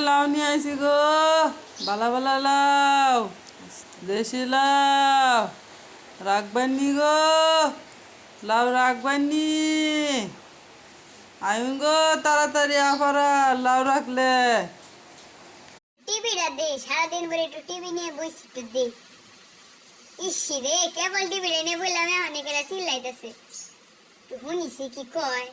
লাউ নিয়ে আইছি গো, বালা বালা লাউ, দেশি লাউ রাখবেননি গো, লাউ রাখবেননি। আইন গো তাড়াতাড়ি আপারা লাউ রাখলে। টিভিটা দে, সারাদিন ধরে একটু টিভি নিয়ে বসে একটু দে। ইসি রে, কেবল টিভিটা নিয়ে বললাম অনেক এরা চিল্লাইতেছে, একটু শুনিছি কি কয়।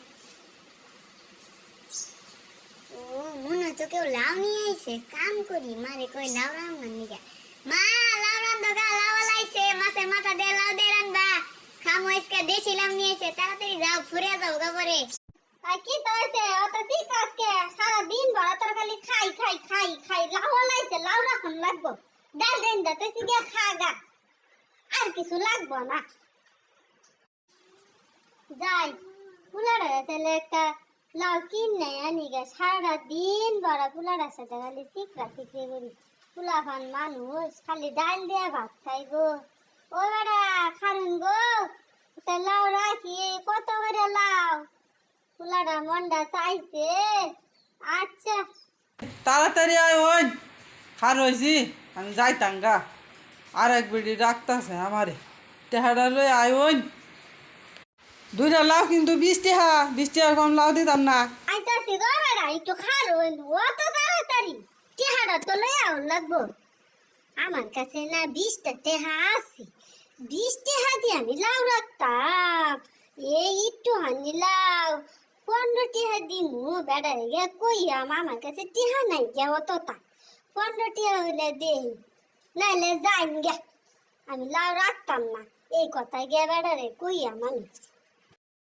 ও মনে তো কেউ লাউ নিয়ে আইছে, কাম করি মারে কই লাউ রান্নার নিগা। মা লাউ রান্ধো গা, লাউ লাইছে, মাছের মাথা দিয়ে লাউ দিয়ে রান্ধবা। খামো আজকে দেশি লাউ নিয়ে আইছে, তাড়াতাড়ি যাও ফুরে যাও গা পরে। আর কি তো হইছে অত ঠিক আজকে সারাদিন ভরা তোর খালি খাই খাই খাই খাই লাউ লাইছে, লাউ রাখন লাগবো। ডাল দেন দা তুই গিয়া খা গা, আর কিছু লাগবো না। যাই পুলারে তাহলে একটা লাউ কিনে আনি গা, সারা দিন ভরা পুলারের সাথে খালি চিকরা চিকরি করি। পুলাফান মানুষ খালি ডাল দিয়ে ভাত খাই গো। ও বেড়া খারুন গো, একটা লাউ রাখি, কত করে লাউ? পুলাটা মনটা চাইছে। আচ্ছা তাড়াতাড়ি আয় ওই খার হয়েছি, আমি যাইতাম গা। আর এক বিড়ি রাখতেছে আমারে, টেহাটা লই আয় ওই। দুইটা লাউ কিন্তু 20 টাকা, 20 টাকার কম লাউ দিতাম না। আইতাছি গো বেড়া, একটু খারুন, অত তাড়াতাড়ি চেহারা তো লইয়া লাগবো। আমার কাছে না 20টা টেহা আছে, 20 টেহা দিয়ে আমি লাউ রাখতাম। এই একটু হানি লাউ 15 টেহা দিমু, বেড়া গে কইয়াম আমার কাছে টেহা নাই গে অতটা। 15 টেহা হইলে দেই, নাইলে যাইন গে, আমি লাউ রাখতাম না। এই কথা গে বেড়া রে কইয়াম আমি।